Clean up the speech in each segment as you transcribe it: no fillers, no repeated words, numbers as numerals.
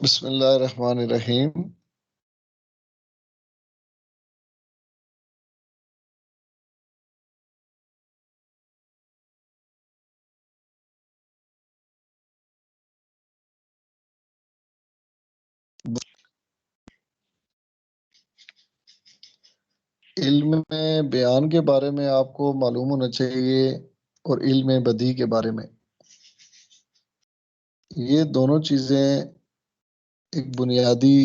بسم اللہ الرحمن الرحیم۔ علم بیان کے بارے میں آپ کو معلوم ہونا چاہیے اور علم بدیع کے بارے میں۔ یہ دونوں چیزیں ایک بنیادی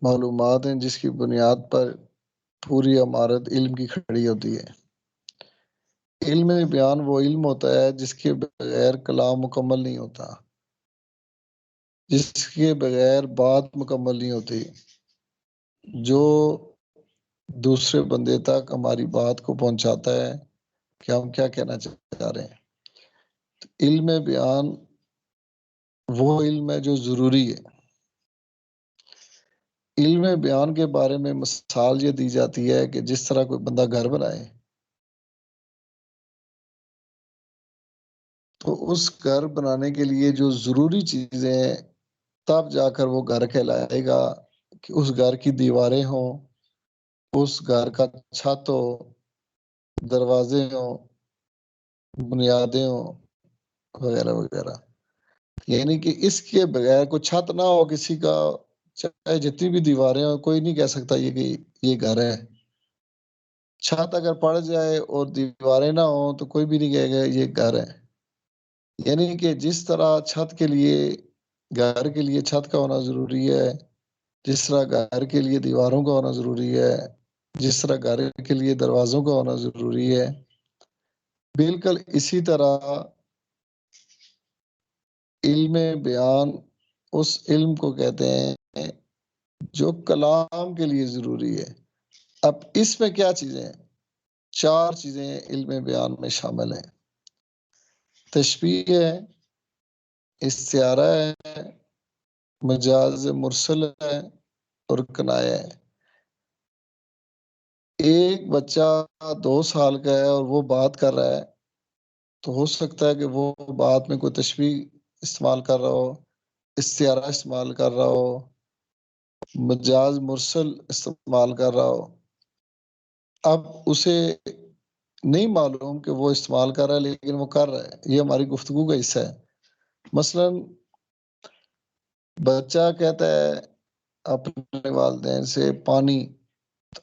معلومات ہیں جس کی بنیاد پر پوری عمارت علم کی کھڑی ہوتی ہے۔ علم بیان وہ علم ہوتا ہے جس کے بغیر کلام مکمل نہیں ہوتا، جس کے بغیر بات مکمل نہیں ہوتی، جو دوسرے بندے تک ہماری بات کو پہنچاتا ہے کہ ہم کیا کہنا چاہ رہے ہیں۔ علم بیان وہ علم ہے جو ضروری ہے۔ علم بیان کے بارے میں مثال یہ دی جاتی ہے کہ جس طرح کوئی بندہ گھر بنائے تو اس گھر بنانے کے لیے جو ضروری چیزیں تب جا کر وہ گھر کہلائے گا کہ اس گھر کی دیواریں ہوں، اس گھر کا چھت ہو، دروازے ہوں، بنیادیں ہوں، وغیرہ وغیرہ۔ یعنی کہ اس کے بغیر کوئی چھت نہ ہو کسی کا، چاہے جتنی بھی دیواریں ہوں، کوئی نہیں کہہ سکتا یہ کہ یہ گھر ہے۔ چھت اگر پڑ جائے اور دیواریں نہ ہوں تو کوئی بھی نہیں کہے گا یہ گھر ہے۔ یعنی کہ جس طرح چھت کے لیے، گھر کے لیے چھت کا ہونا ضروری ہے، جس طرح گھر کے لیے دیواروں کا ہونا ضروری ہے، جس طرح گھر کے لیے دروازوں کا ہونا ضروری ہے، بالکل اسی طرح علم بیان اس علم کو کہتے ہیں جو کلام کے لیے ضروری ہے۔ اب اس میں کیا چیزیں ہیں؟ 4 چیزیں علم بیان میں شامل ہیں۔ تشبیہ ہے، استعارہ ہے، مجاز مرسل ہے اور کنایہ ہے۔ ایک بچہ 2 سال کا ہے اور وہ بات کر رہا ہے تو ہو سکتا ہے کہ وہ بات میں کوئی تشبیہ استعمال کر رہا ہو، استعارہ استعمال کر رہا ہو، مجاز مرسل استعمال کر رہا ہو۔ اب اسے نہیں معلوم کہ وہ استعمال کر رہا ہے لیکن وہ کر رہا ہے، یہ ہماری گفتگو کا حصہ ہے۔ مثلا بچہ کہتا ہے اپنے والدین سے پانی،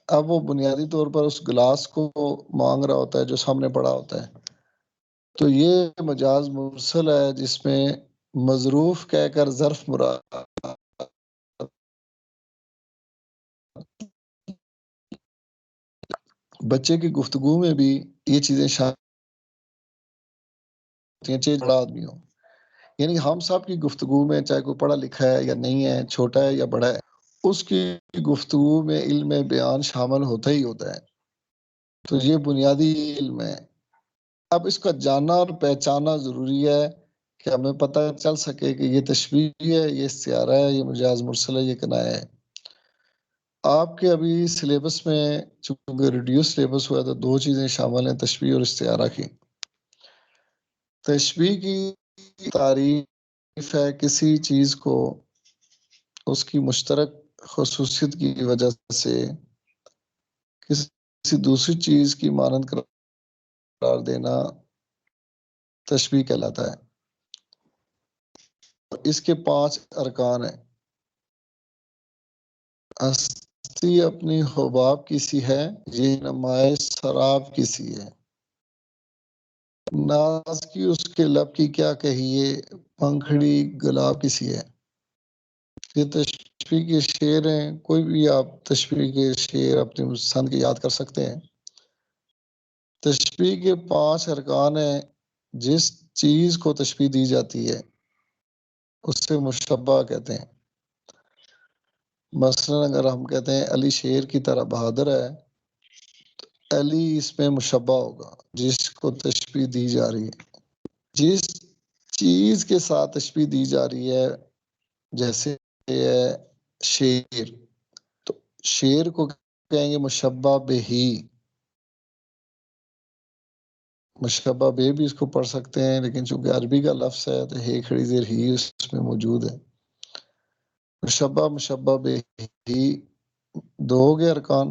اب وہ بنیادی طور پر اس گلاس کو مانگ رہا ہوتا ہے جو سامنے پڑا ہوتا ہے، تو یہ مجاز مرسل ہے جس میں مظروف کہہ کر ظرف مراد۔ بچے کی گفتگو میں بھی یہ چیزیں شامل ہیں، چاہے بڑا آدمی ہو۔ یعنی ہم سب کی گفتگو میں چاہے کوئی پڑھا لکھا ہے یا نہیں ہے، چھوٹا ہے یا بڑا ہے، اس کی گفتگو میں علم بیان شامل ہوتا ہی ہوتا ہے۔ تو یہ بنیادی علم ہے۔ اب اس کا جاننا اور پہچاننا ضروری ہے کہ ہمیں پتہ چل سکے کہ یہ تشبیہ ہے، یہ استعارہ ہے، یہ مجاز مرسل ہے، یہ کنایہ ہے۔ آپ کے ابھی سلیبس میں چونکہ ریڈیوس سلیبس ہوا تو 2 چیزیں شامل ہیں، تشبیہ اور استعارہ کی۔ تشبیہ کی تعریف ہے کسی چیز کو اس کی مشترک خصوصیت کی وجہ سے کسی دوسری چیز کی مانند قرار دینا تشبیہ کہلاتا ہے۔ اس کے 5 ارکان ہیں۔ ہستی اپنی حباب کی سی ہے، یہ نمائش سراب کی سی ہے۔ ناز کی اس کے لب کی کیا کہیے، پنکھڑی گلاب کی سی ہے۔ یہ تشبیہ کے شعر ہیں، کوئی بھی آپ تشبیہ کے شعر اپنی پسند کے یاد کر سکتے ہیں۔ تشبیہ کے 5 ارکان ہیں۔ جس چیز کو تشبیہ دی جاتی ہے اس سے مشبہ کہتے ہیں۔ مثلا اگر ہم کہتے ہیں علی شیر کی طرح بہادر ہے تو علی اس میں مشبہ ہوگا جس کو تشبیہ دی جا رہی ہے۔ جس چیز کے ساتھ تشبیہ دی جا رہی ہے، جیسے شیر، تو شیر کو کہیں گے مشبہ بہی۔ مشبہ بے بھی اس کو پڑھ سکتے ہیں، لیکن چونکہ عربی کا لفظ ہے تو ہے کھڑی زیر ہی اس میں موجود ہے۔ مشبہ بے ہی دو ہو گئے ارکان،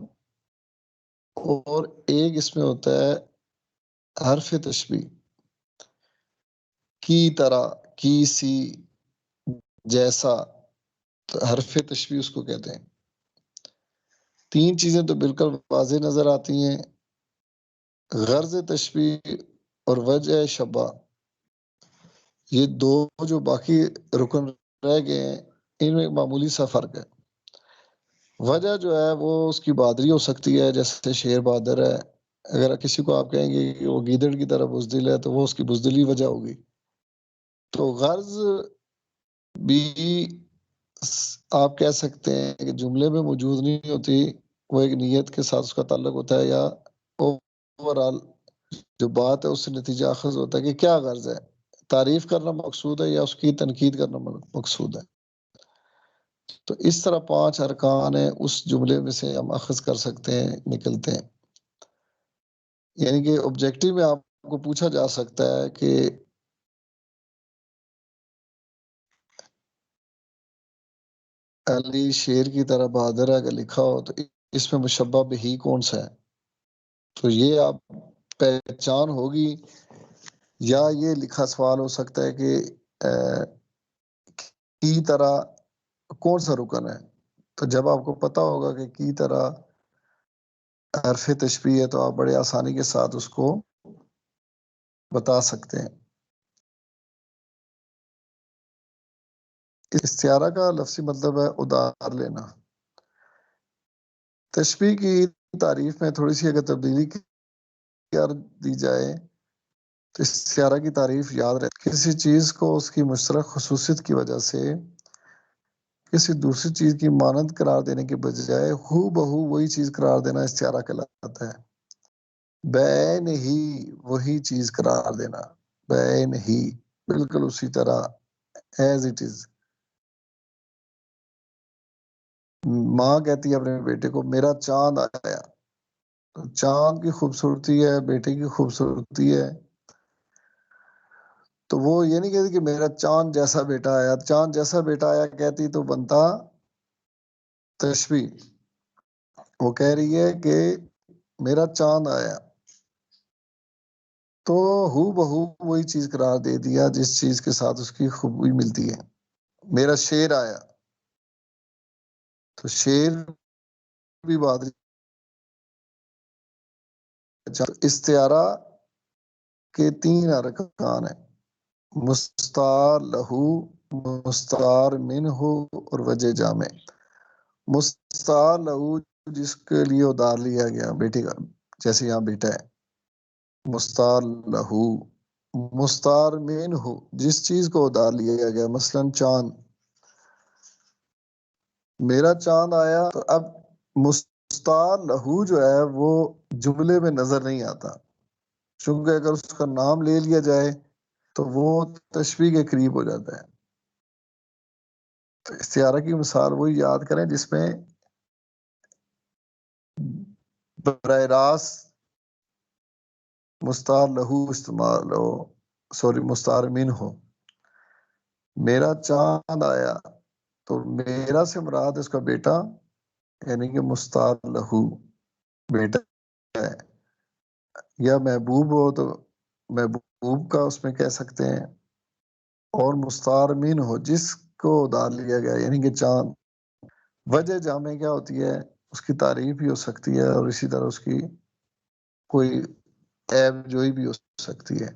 اور ایک اس میں ہوتا ہے حرف تشبیہ، کی طرح، کی سی، جیسا، تو حرف تشبیہ اس کو کہتے ہیں۔ تین چیزیں تو بالکل واضح نظر آتی ہیں، غرض تشبیہ اور وجہ شبہ، یہ دو جو باقی رکن رہ گئے ہیں ان میں معمولی سا فرق ہے۔ وجہ جو ہے وہ اس کی بہادری ہو سکتی ہے، جیسے شیر بہادر ہے، اگر کسی کو آپ کہیں گے کہ وہ گیدڑ کی طرح بزدل ہے تو وہ اس کی بزدلی وجہ ہوگی۔ تو غرض بھی آپ کہہ سکتے ہیں کہ جملے میں موجود نہیں ہوتی، وہ ایک نیت کے ساتھ اس کا تعلق ہوتا ہے، یا اوورال جو بات ہے اس سے نتیجہ اخذ ہوتا ہے کہ کیا غرض ہے، تعریف کرنا مقصود ہے یا اس کی تنقید کرنا مقصود ہے۔ تو اس طرح 5 ارکان ہیں، اس جملے میں سے ہم اخذ کر سکتے ہیں، نکلتے ہیں۔ یعنی کہ آبجیکٹو میں آپ کو پوچھا جا سکتا ہے کہ علی شیر کی طرح بہادر ہے، اگر لکھا ہو تو اس میں مشبہ بہی کون سا ہے؟ تو یہ آپ پہچان ہوگی، یا یہ لکھا سوال ہو سکتا ہے کہ کی طرح کون سا رکن ہے؟ تو جب آپ کو پتا ہوگا کہ کی طرح حرف تشبیہ ہے تو آپ بڑے آسانی کے ساتھ اس کو بتا سکتے ہیں۔ استعارہ کا لفظی مطلب ہے ادار لینا۔ تشبیہ کی تعریف میں تھوڑی سی اگر تبدیلی کر دی جائے تو استعارہ کی تعریف یاد رہے، کسی چیز کو اس کی مشترک خصوصیت کی وجہ سے کسی دوسری چیز کی مانند قرار دینے کے بجائے ہو بہو وہی چیز قرار دینا استعارہ کہلاتا ہے۔ بین ہی وہی چیز قرار دینا، بین ہی بالکل اسی طرح ایز اٹ از۔ ماں کہتی ہے اپنے بیٹے کو میرا چاند آیا، چاند کی خوبصورتی ہے، بیٹے کی خوبصورتی ہے، تو وہ یہ نہیں کہتی کہ میرا چاند جیسا بیٹا آیا، چاند جیسا بیٹا آیا کہتی تو بنتا تشبیہ۔ وہ کہہ رہی ہے کہ میرا چاند آیا، تو ہو بہو وہی چیز قرار دے دیا جس چیز کے ساتھ اس کی خوبی ملتی ہے۔ میرا شیر آیا، تو شیر بھی بات استعارہ کے 3 ارکان ہیں، مستعار لہو، مستعار منہ اور وجہ جامع۔ مستعار لہو جس کے لیے ادار لیا گیا، بیٹے کا، جیسے یہاں بیٹا ہے، مستعار لہو۔ مستعار منہ جس چیز کو ادار لیا گیا، مثلا چاند، میرا چاند آیا، تو اب مستعار لہو جو ہے وہ جملے میں نظر نہیں آتا، چونکہ اگر اس کا نام لے لیا جائے تو وہ تشبیہ کے قریب ہو جاتا ہے۔ تو استعارہ کی مثال وہی یاد کریں جس میں براہ راست مستعار لہو استعمال ہو، مستعار من ہو۔ میرا چاند آیا، تو میرا سے مراد اس کا بیٹا، یعنی کہ مستعار لہو بیٹا ہے، یا محبوب ہو تو محبوب کا اس میں کہہ سکتے ہیں، اور مستعار من ہو جس کو ادار لیا گیا یعنی کہ چاند۔ وجہ جامع کیا ہوتی ہے؟ اس کی تعریف بھی ہو سکتی ہے اور اسی طرح اس کی کوئی عیب جوئی بھی ہو سکتی ہے۔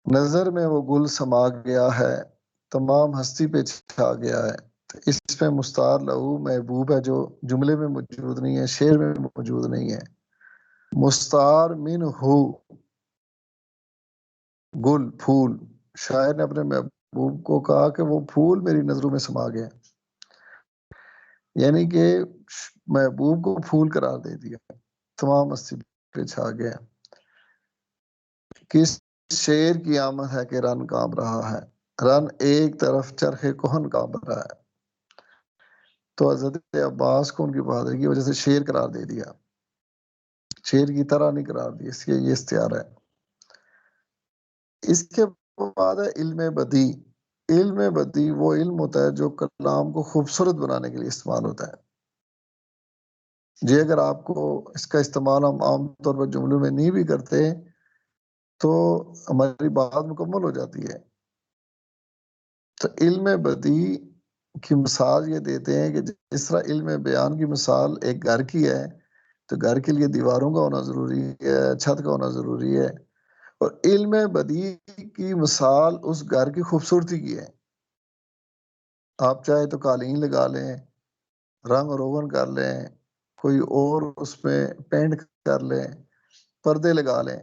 نظر میں وہ گل سما گیا ہے، تمام ہستی پہ چھا گیا ہے، تو اس میں مستعار لہو محبوب ہے جو جملے میں موجود نہیں ہے، شعر میں موجود نہیں ہے۔ مستعار من ہو گل، پھول، شاعر نے اپنے محبوب کو کہا کہ وہ پھول میری نظروں میں سما گئے، یعنی کہ محبوب کو پھول قرار دے دیا، تمام ہستی پہ چھا گیا۔ کس شیر کی آمد ہے کہ رن کانپ رہا ہے، رن ایک طرف چرخ کہن کانپ رہا ہے، تو حضرت عباس کو ان کی بہادری کی وجہ سے شیر قرار دے دیا، شیر کی طرح نہیں قرار دیا، اس لیے یہ استعارہ ہے۔ اس کے بعد ہے علم بدی. علم بدی وہ علم ہوتا ہے جو کلام کو خوبصورت بنانے کے لیے استعمال ہوتا ہے. جی اگر آپ کو اس کا استعمال ہم عام طور پر جملوں میں نہیں بھی کرتے تو ہماری بات مکمل ہو جاتی ہے. تو علم بدی کی مثال یہ دیتے ہیں کہ جس طرح علم بیان کی مثال ایک گھر کی ہے تو گھر کے لیے دیواروں کا ہونا ضروری ہے، چھت کا ہونا ضروری ہے، اور علم بدی کی مثال اس گھر کی خوبصورتی کی ہے. آپ چاہے تو قالین لگا لیں، رنگ روغن کر لیں، کوئی اور اس میں پینٹ کر لیں، پردے لگا لیں،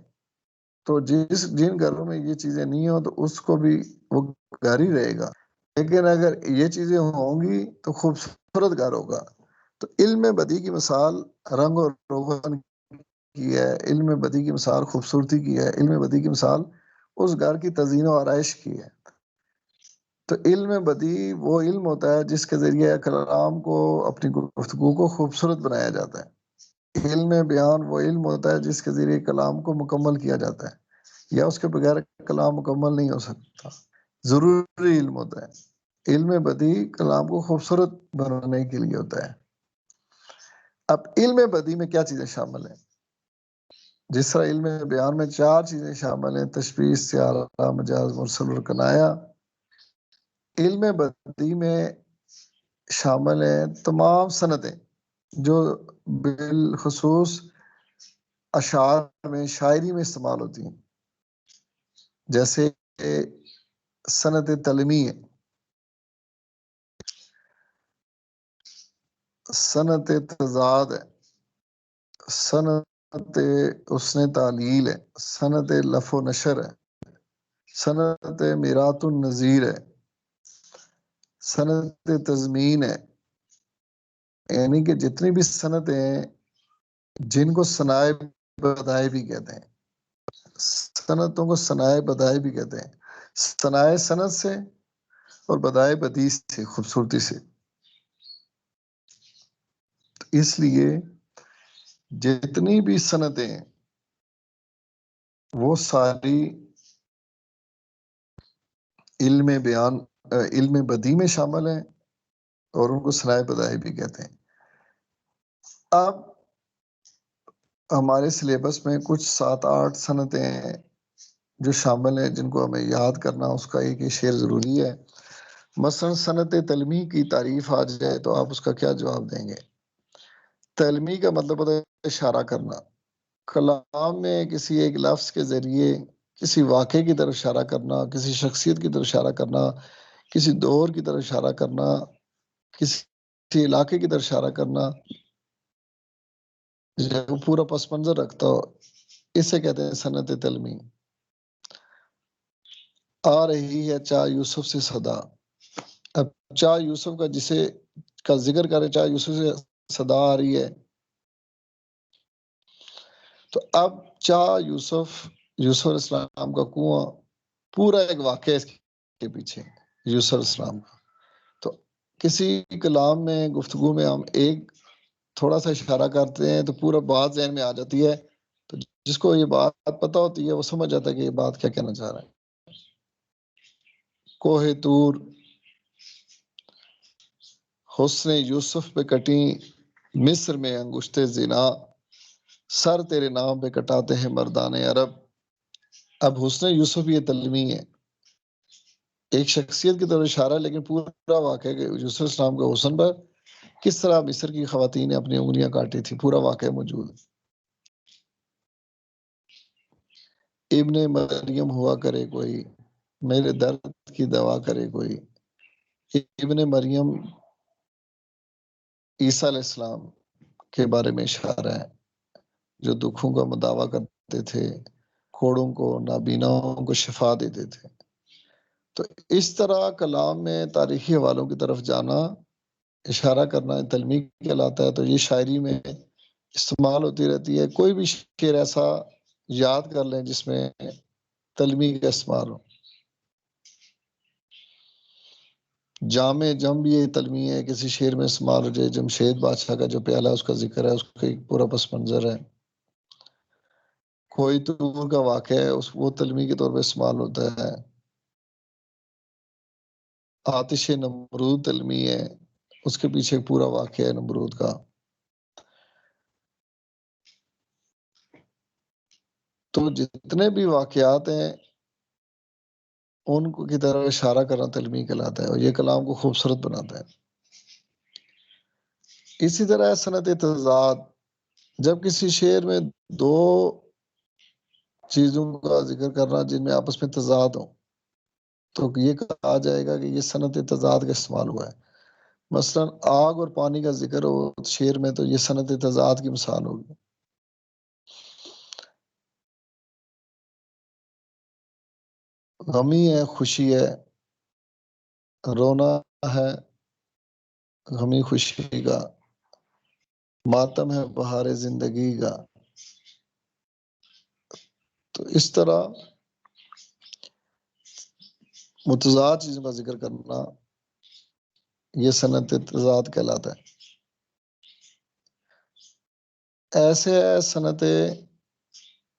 تو جن گھروں میں یہ چیزیں نہیں ہوں تو اس کو بھی وہ گھر ہی رہے گا. لیکن اگر یہ چیزیں ہوں گی تو خوبصورت گھر ہوگا. تو علم بدی کی مثال رنگ اور روغن کی ہے، علم بدی کی مثال خوبصورتی کی ہے، علم بدی کی مثال اس گھر کی تزئین و آرائش کی ہے. تو علم بدی وہ علم ہوتا ہے جس کے ذریعے کلام کو، اپنی گفتگو کو خوبصورت بنایا جاتا ہے. علم بیان وہ علم ہوتا ہے جس کے ذریعے کلام کو مکمل کیا جاتا ہے، یا اس کے بغیر کلام مکمل نہیں ہو سکتا. ضروری علم ہوتا ہے. علم بدی کلام کو خوبصورت بنانے کے لیے ہوتا ہے. اب علم بدی میں کیا چیزیں شامل ہیں؟ جس طرح علم بیان میں 4 چیزیں شامل ہیں: تشبیہ، استعارہ، مجاز، مرسل اور کنایہ. علم بدی میں شامل ہیں تمام سندیں جو بالخصوص اشعار میں، شاعری میں استعمال ہوتی ہیں، جیسے سند تلمی، سند تضاد، سند حسن تعلیل ہے، سند لف و نشر ہے، سند میرات النظیر ہے، سند تضمین ہے. یعنی کہ جتنی بھی سندیں ہیں جن کو ثنائے بدائے بھی کہتے ہیں، سندوں کو ثنائے بدائے بھی کہتے ہیں. ثنائے سند سے اور بدائے بدیع سے، خوبصورتی سے. اس لیے جتنی بھی سندیں وہ ساری علم بیان، علم بدی میں شامل ہیں اور ان کو ثنائے بدائے بھی کہتے ہیں. اب ہمارے سلیبس میں کچھ 7-8 سندیں جو شامل ہیں جن کو ہمیں یاد کرنا، اس کا ایک شعر ضروری ہے. مثلا سند تلمی کی تعریف آ جائے تو آپ اس کا کیا جواب دیں گے؟ تلمی کا مطلب ہوتا ہے اشارہ کرنا. کلام میں کسی ایک لفظ کے ذریعے کسی واقعے کی طرف اشارہ کرنا، کسی شخصیت کی طرف اشارہ کرنا، کسی دور کی طرف اشارہ کرنا، کسی علاقے کی طرف اشارہ کرنا جو پورا پس منظر رکھتا ہو، اسے کہتے ہیں سند تلمی. آ رہی ہے چاہ یوسف سے صدا. اب چاہ یوسف کا جسے کا ذکر کرے، چاہ یوسف سے صدا آ رہی ہے، تو اب چاہ یوسف، یوسف علیہ السلام کا کنواں، پورا ایک واقعہ اس کے پیچھے یوسف علیہ السلام کا. تو کسی کلام میں، گفتگو میں ہم ایک تھوڑا سا اشارہ کرتے ہیں تو پورا بات ذہن میں آ جاتی ہے. تو جس کو یہ بات پتہ ہوتی ہے وہ سمجھ جاتا ہے کہ یہ بات کیا کہنا چاہ رہا ہے. کوہ طور، حسن یوسف پہ کٹیں مصر میں انگشتے زنا، سر تیرے نام پہ کٹاتے ہیں مردان عرب. اب حسن یوسف یہ تلمی ہے، ایک شخصیت کی طرف اشارہ، لیکن پورا واقعہ کہ یوسف السلام کے حسن پر کس طرح مصر کی خواتین نے اپنی انگلیاں کاٹی تھی، پورا واقعہ موجود ہے. ابن مریم ہوا کرے کوئی، میرے درد کی دوا کرے کوئی. ابن مریم عیسیٰ علیہ السلام کے بارے میں اشارہ ہے، جو دکھوں کا مداوع کرتے تھے، کوڑوں کو، نابیناؤں کو شفا دیتے تھے. تو اس طرح کلام میں تاریخی حوالوں کی طرف جانا، اشارہ کرنا تلمی کہلاتا ہے. تو یہ شاعری میں استعمال ہوتی رہتی ہے. کوئی بھی شعر ایسا یاد کر لیں جس میں تلمی کا استعمال ہو. جامع جم بھی یہ تلمی ہے، کسی شعر میں استعمال ہو جائے. جمشید بادشاہ کا جو پیالہ اس کا ذکر ہے، اس کا ایک پورا پس منظر ہے. کوئی طور کا واقعہ ہے وہ تلمی کے طور پہ استعمال ہوتا ہے. آتش نمرود تلمی ہے، اس کے پیچھے پورا واقعہ ہے نمرود کا. تو جتنے بھی واقعات ہیں ان کی طرف اشارہ کرنا تلمی کہلاتا ہے، اور یہ کلام کو خوبصورت بناتا ہے. اسی طرح صنعت تضاد، جب کسی شعر میں دو چیزوں کا ذکر کرنا جن میں آپس میں تضاد ہو تو یہ کہا جائے گا کہ یہ صنعت تضاد کا استعمال ہوا ہے. مثلا آگ اور پانی کا ذکر ہو شعر میں تو یہ صنعت تضاد کی مثال ہوگی. غمی ہے، خوشی ہے، رونا ہے غمی خوشی کا، ماتم ہے بہار زندگی کا. تو اس طرح متضاد چیزوں کا ذکر کرنا یہ صنعت تضاد کہلاتا ہے. ایسے ہے صنعت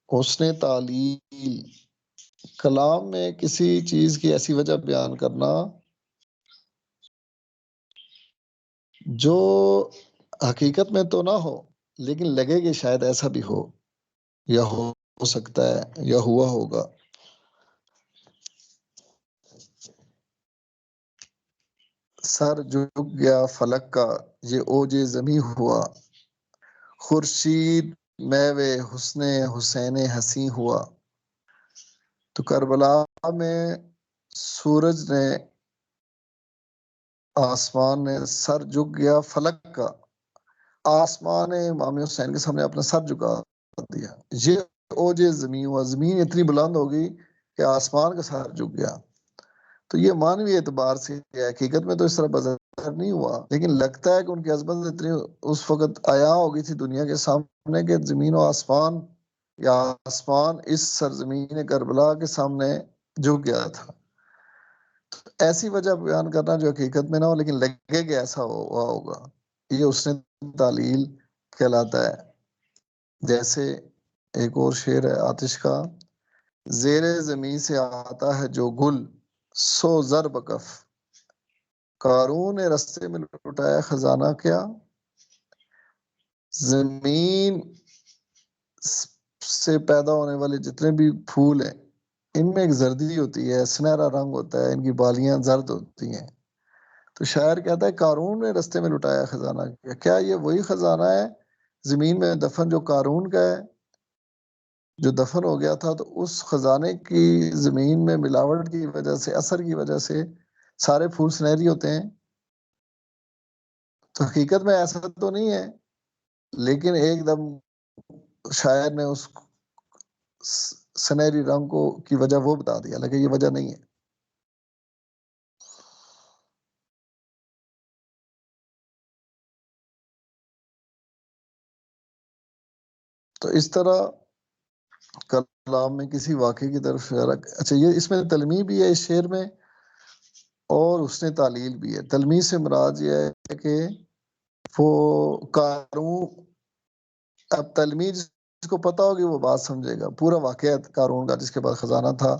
حسن تعلیل، کلام میں کسی چیز کی ایسی وجہ بیان کرنا جو حقیقت میں تو نہ ہو لیکن لگے کہ شاید ایسا بھی ہو یا ہو سکتا ہے یا ہوا ہوگا. سر جھک گیا فلک کا یہ اوج زمیں ہوا، خورشید میوے حسن حسین حسین ہوا. تو کربلا میں سورج نے، آسمان نے سر جھک گیا فلک کا، آسمان نے امام حسین کے سامنے اپنا سر جھکا دیا. یہ اوج زمین ہوا، زمین اتنی بلند ہوگی کہ آسمان کا سر جھک گیا. تو یہ مانوی اعتبار سے حقیقت میں تو اس طرح بظاہر نہیں ہوا، لیکن لگتا ہے کہ ان کی عظمت اتنی اس وقت عیاں ہو گئی تھی دنیا کے سامنے کہ زمین و آسمان یا آسمان اس سرزمین کربلا کے سامنے جھک گیا تھا. ایسی وجہ بیان کرنا جو حقیقت میں نہ ہو لیکن لگے کہ ایسا ہوا ہوگا، یہ اس نے تعلیل کہلاتا ہے. جیسے ایک اور شعر ہے آتش کا، زیر زمین سے آتا ہے جو گل سو زر بکف، قارون نے رستے میں لٹایا خزانہ کیا. زمین سے پیدا ہونے والے جتنے بھی پھول ہیں ان میں ایک زردی ہوتی ہے، سنہرا رنگ ہوتا ہے، ان کی بالیاں زرد ہوتی ہیں. تو شاعر کہتا ہے قارون نے رستے میں لٹایا خزانہ کیا. کیا یہ وہی خزانہ ہے زمین میں دفن جو قارون کا ہے، جو دفن ہو گیا تھا؟ تو اس خزانے کی زمین میں ملاوٹ کی وجہ سے، اثر کی وجہ سے سارے پھول سنہری ہوتے ہیں. تو حقیقت میں ایسا تو نہیں ہے، لیکن ایک دم شاعر نے اس سنہری رنگ کو کی وجہ وہ بتا دیا، لیکن یہ وجہ نہیں ہے. تو اس طرح کلام میں کسی واقعے کی طرف اشارہ. اچھا، یہ اس میں تلمیح بھی ہے اس شعر میں اور اس نے تعلیل بھی ہے. تلمیح سے مراد یہ ہے کہ وہ قارون، اب تلمیح جس کو پتا ہوگی وہ بات سمجھے گا. پورا واقعہ قارون کا جس کے پاس خزانہ تھا،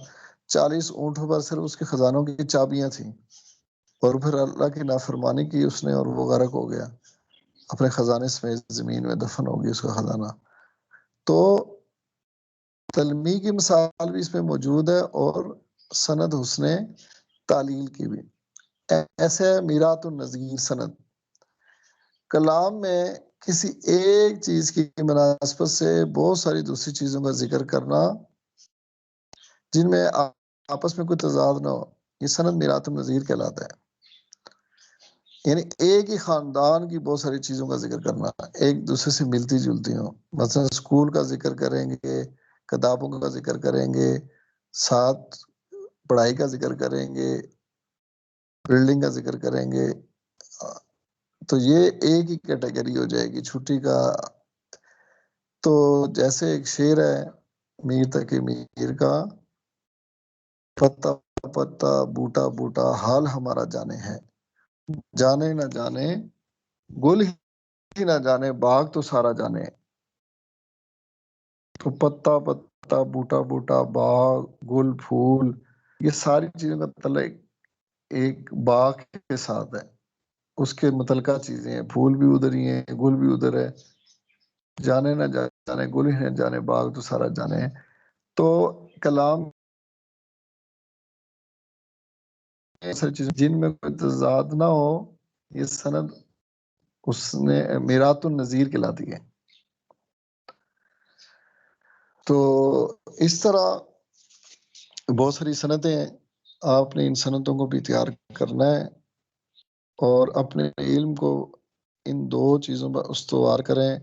40 اونٹوں پر صرف اس کے خزانوں کی چابیاں تھیں، اور پھر اللہ کی نافرمانی کی اس نے اور وہ غرق ہو گیا، اپنے خزانے سمیت زمین میں دفن ہو گیا اس کا خزانہ. تو تلمیح کی مثال بھی اس میں موجود ہے اور سند حسن تعلیل کی بھی. ایسے میرات النظیر سند، کلام میں کسی ایک چیز کی مناسبت سے بہت ساری دوسری چیزوں کا ذکر کرنا جن میں آپس میں کوئی تضاد نہ ہو، یہ سند میرات النظیر کہلاتا ہے. یعنی ایک ہی خاندان کی بہت ساری چیزوں کا ذکر کرنا ایک دوسرے سے ملتی جلتی ہوں. مثلا اسکول کا ذکر کریں گے، کتابوں کا ذکر کریں گے، ساتھ پڑھائی کا ذکر کریں گے، بلڈنگ کا ذکر کریں گے، تو یہ ایک ہی کیٹیگری ہو جائے گی. چھٹی کا تو جیسے ایک شعر ہے میر تقی میر کا، پتا پتا بوٹا بوٹا حال ہمارا جانے ہے، جانے نہ جانے گل ہی نہ جانے باغ تو سارا جانے. تو پتا پتا، بوٹا بوٹا، باغ، گل پھول، یہ ساری چیزوں کا تعلق ایک باغ کے ساتھ ہے، اس کے متعلقہ چیزیں ہیں، پھول بھی ادھر ہی ہیں، گل بھی ادھر ہے، جانے نہ جانے، گل ہی نہ جانے، باغ تو سارا جانے ہیں۔ تو کلام ایسی چیزیں جن میں کوئی تضاد نہ ہو، یہ سند اس نے میرات النظیر کہلاتی ہے۔ تو اس طرح بہت ساری سندیں ہیں، آپ نے ان سندوں کو بھی تیار کرنا ہے اور اپنے علم کو ان دو چیزوں پر استوار کریں۔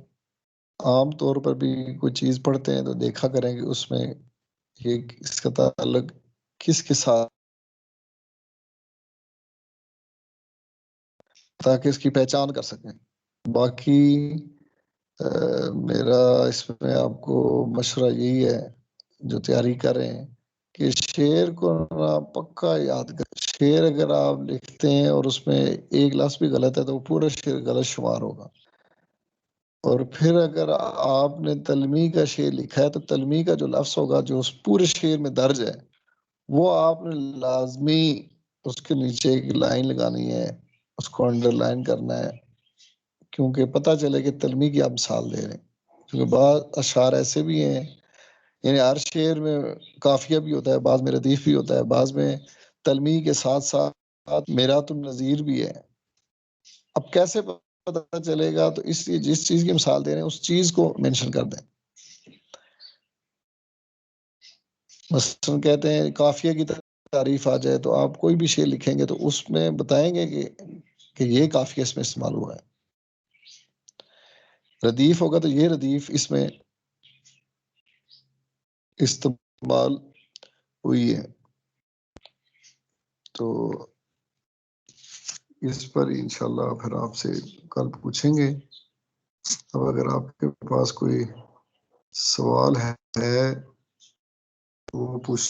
عام طور پر بھی کوئی چیز پڑھتے ہیں تو دیکھا کریں کہ اس میں یہ اس کا تعلق کس کے ساتھ، تاکہ اس کی پہچان کر سکیں۔ باقی میرا اس میں آپ کو مشورہ یہی ہے جو تیاری کریں کہ شعر کو پکا یاد کریں۔ شعر اگر آپ لکھتے ہیں اور اس میں ایک لفظ بھی غلط ہے تو وہ پورا شعر غلط شمار ہوگا۔ اور پھر اگر آپ نے تلمیح کا شعر لکھا ہے تو تلمیح کا جو لفظ ہوگا جو اس پورے شعر میں درج ہے وہ آپ نے لازمی اس کے نیچے ایک لائن لگانی ہے، اس کو انڈر لائن کرنا ہے، کیونکہ پتہ چلے کہ تلمیح کی آپ مثال دے رہے ہیں۔ کیونکہ بعض اشعار ایسے بھی ہیں، یعنی ہر شعر میں قافیہ بھی ہوتا ہے، بعض میں ردیف بھی ہوتا ہے، بعض میں تلمیح کے ساتھ ساتھ میرات النظیر بھی ہے۔ اب کیسے پتہ چلے گا؟ تو اس لیے جس چیز کی مثال دے رہے ہیں اس چیز کو مینشن کر دیں۔ مثلا کہتے ہیں قافیہ کی تعریف آ جائے تو آپ کوئی بھی شعر لکھیں گے تو اس میں بتائیں گے کہ یہ قافیہ اس میں استعمال ہوا ہے۔ ردیف ہوگا تو یہ ردیف اس میں استعمال ہوئی ہے۔ تو اس پر انشاءاللہ پھر آپ سے کل پوچھیں گے۔ اب اگر آپ کے پاس کوئی سوال ہے تو وہ پوچھ